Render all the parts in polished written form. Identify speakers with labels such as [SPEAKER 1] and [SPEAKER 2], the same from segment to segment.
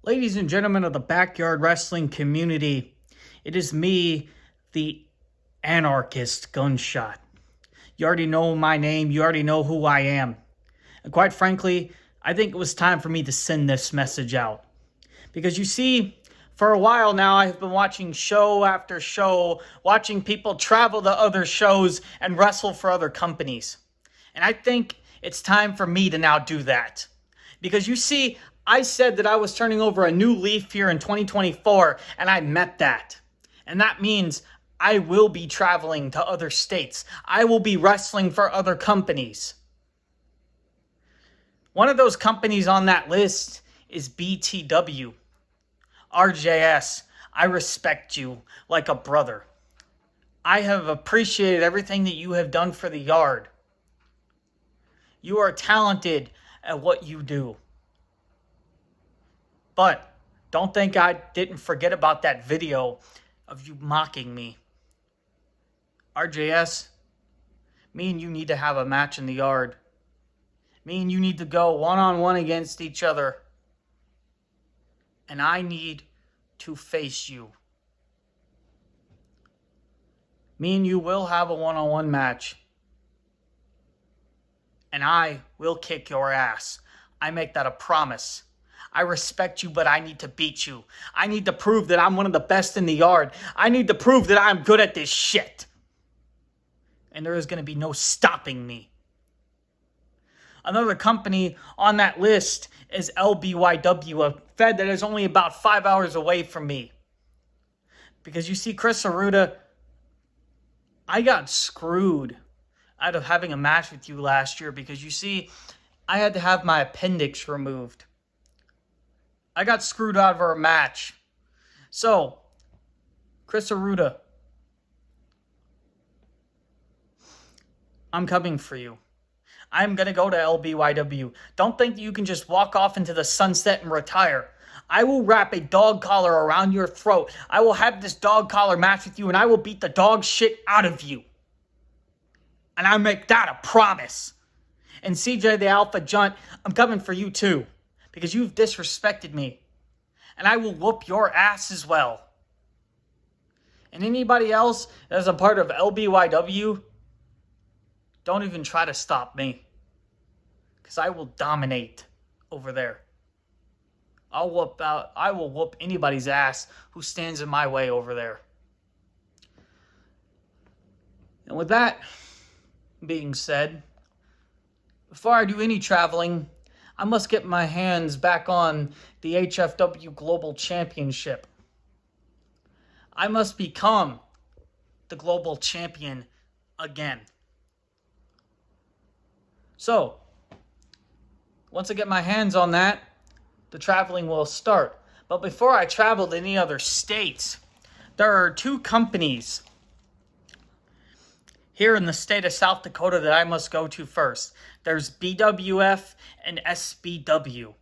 [SPEAKER 1] Ladies and gentlemen of the backyard wrestling community, it is me, the anarchist Gunshot. You already know my name, you already know who I am. And quite frankly, I think it was time for me to send this message out. Because you see, for a while now, I've been watching show after show, watching people travel to other shows and wrestle for other companies. And I think it's time for me to now do that. Because you see, I said that I was turning over a new leaf here in 2024, and I meant that. And that means I will be traveling to other states. I will be wrestling for other companies. One of those companies on that list is BTW. RJS, I respect you like a brother. I have appreciated everything that you have done for the yard. You are talented at what you do. But don't think I didn't forget about that video of you mocking me. RJS, me and you need to have a match in the yard. Me and you need to go one-on-one against each other. And I need to face you. Me and you will have a one-on-one match. And I will kick your ass. I make that a promise. I respect you, but I need to beat you. I need to prove that I'm one of the best in the yard. I need to prove that I'm good at this shit. And there is going to be no stopping me. Another company on that list is LBYW, a fed that is only about 5 hours away from me. Because you see, Chris Aruda, I got screwed out of having a match with you last year because you see, I had to have my appendix removed. I got screwed out of our match. So, Chris Aruda, I'm coming for you. I'm going to go to LBYW. Don't think that you can just walk off into the sunset and retire. I will wrap a dog collar around your throat. I will have this dog collar match with you, and I will beat the dog shit out of you. And I make that a promise. And CJ the Alpha Junt, I'm coming for you too. Because you've disrespected me. And I will whoop your ass as well. And anybody else that is a part of LBYW, don't even try to stop me. Because I will dominate over there. I will whoop anybody's ass who stands in my way over there. And with that being said, before I do any traveling, I must get my hands back on the HFW Global Championship. I must become the Global Champion again. So, once I get my hands on that, the traveling will start. But before I travel to any other states, there are two companies here in the state of South Dakota that I must go to first. There's BWF and SBW.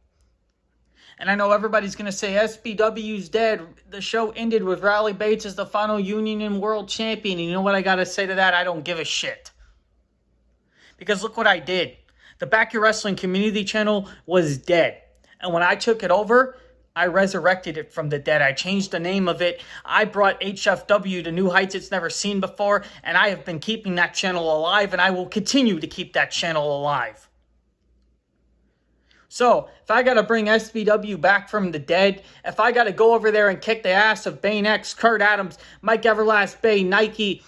[SPEAKER 1] And I know everybody's going to say SBW's dead. The show ended with Riley Bates as the final Union and World Champion. And you know what I got to say to that? I don't give a shit. Because look what I did. The Backyard Wrestling Community Channel was dead. And when I took it over, I resurrected it from the dead. I changed the name of it. I brought HFW to new heights it's never seen before. And I have been keeping that channel alive. And I will continue to keep that channel alive. So, if I got to bring SBW back from the dead, if I got to go over there and kick the ass of Bane X, Kurt Adams, Mike Everlast Bay, Nike,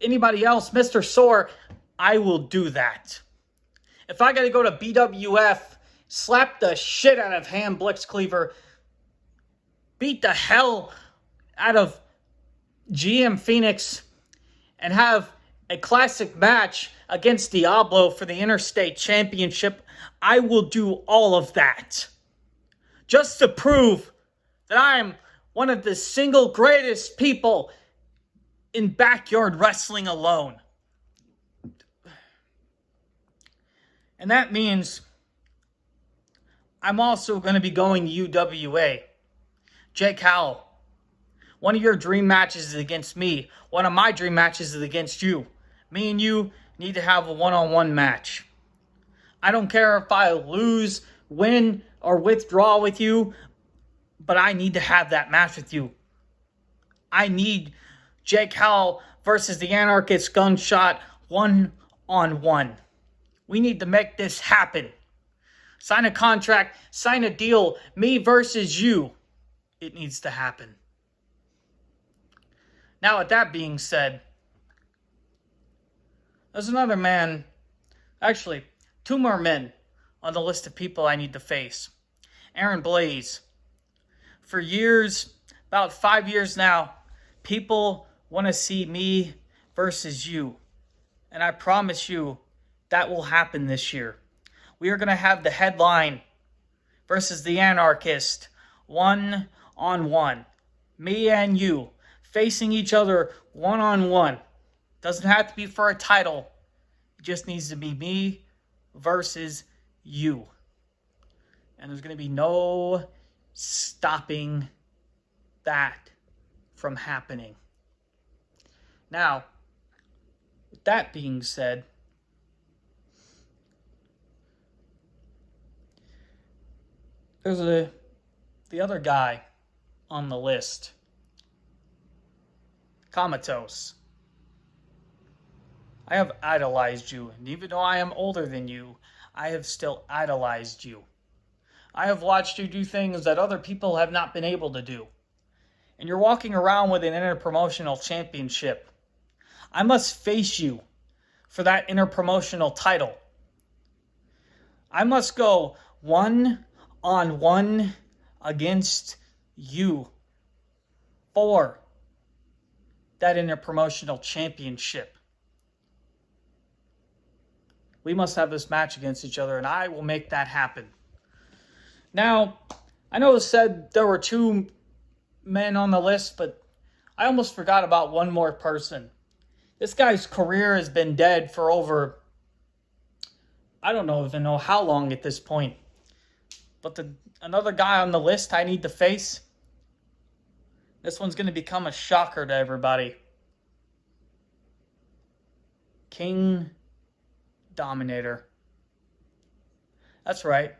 [SPEAKER 1] anybody else, Mr. Sore, I will do that. If I got to go to BWF, slap the shit out of Ham Blitzcleaver, beat the hell out of GM Phoenix, and have a classic match against Diablo for the Interstate Championship, I will do all of that. Just to prove that I am one of the single greatest people in backyard wrestling alone. And that means I'm also going to be going to UWA. Jake Howell, one of your dream matches is against me. One of my dream matches is against you. Me and you need to have a one-on-one match. I don't care if I lose, win, or withdraw with you. but I need to have that match with you. I need Jake Howell versus the Anarchist Gunshot 1-on-1. We need to make this happen. Sign a contract, sign a deal, me versus you. It needs to happen. Now, with that being said, there's another man, actually, 2 more men on the list of people I need to face. Aaron Blaze. For years, about 5 years now, people want to see me versus you. And I promise you, that will happen this year. We are going to have the headline versus the Anarchist 1-on-1. Me and you facing each other 1-on-1. Doesn't have to be for a title. It just needs to be me versus you. And there's going to be no stopping that from happening. Now, with that being said, there's the other guy on the list, Comatose. I have idolized you, and even though I am older than you, I have still idolized you. I have watched you do things that other people have not been able to do. And you're walking around with an interpromotional championship. I must face you for that interpromotional title. I must go 1-on-1 against you for that interpromotional championship. We must have this match against each other, and I will make that happen. Now, I know it said there were 2 men on the list, but I almost forgot about one more person. This guy's career has been dead for over, I don't even know how long at this point. But another guy on the list I need to face, this one's going to become a shocker to everybody. King Dominator. That's right.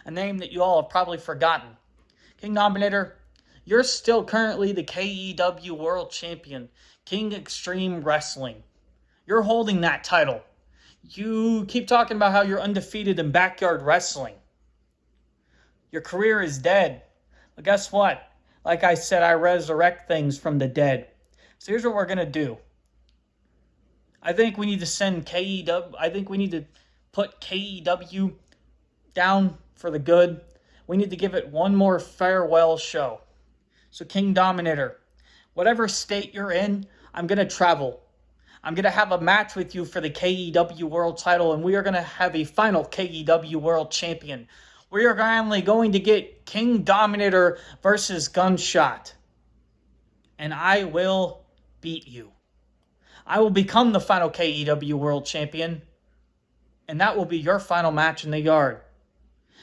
[SPEAKER 1] A name that you all have probably forgotten. King Dominator, you're still currently the KEW World Champion. King Extreme Wrestling. You're holding that title. You keep talking about how you're undefeated in backyard wrestling. Your career is dead. But guess what? Like I said, I resurrect things from the dead. So here's what we're going to do. I think we need to send KEW. I think we need to put KEW down for the good. We need to give it one more farewell show. So King Dominator, whatever state you're in, I'm going to travel. I'm going to have a match with you for the KEW World title, and we are going to have a final KEW World Champion. We are finally going to get King Dominator versus Gunshot. And I will beat you. I will become the final KEW World Champion. And that will be your final match in the yard.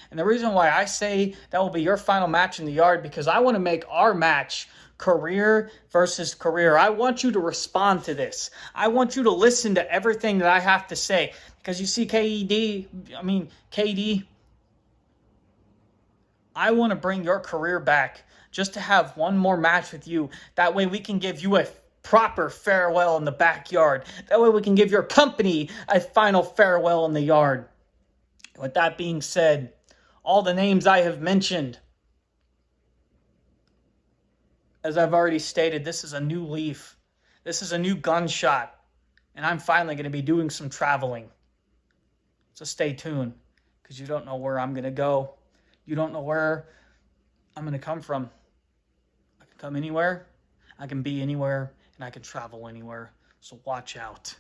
[SPEAKER 1] And the reason why I say that will be your final match in the yard, because I want to make our match career versus career. I want you to respond to this. I want you to listen to everything that I have to say. Because you see, KD, I want to bring your career back just to have one more match with you. That way we can give you a proper farewell in the backyard. That way we can give your company a final farewell in the yard. With that being said, all the names I have mentioned, as I've already stated, this is a new leaf. This is a new Gunshot. And I'm finally going to be doing some traveling. So stay tuned, because you don't know where I'm going to go. You don't know where I'm going to come from. I can come anywhere, I can be anywhere, and I can travel anywhere. So watch out.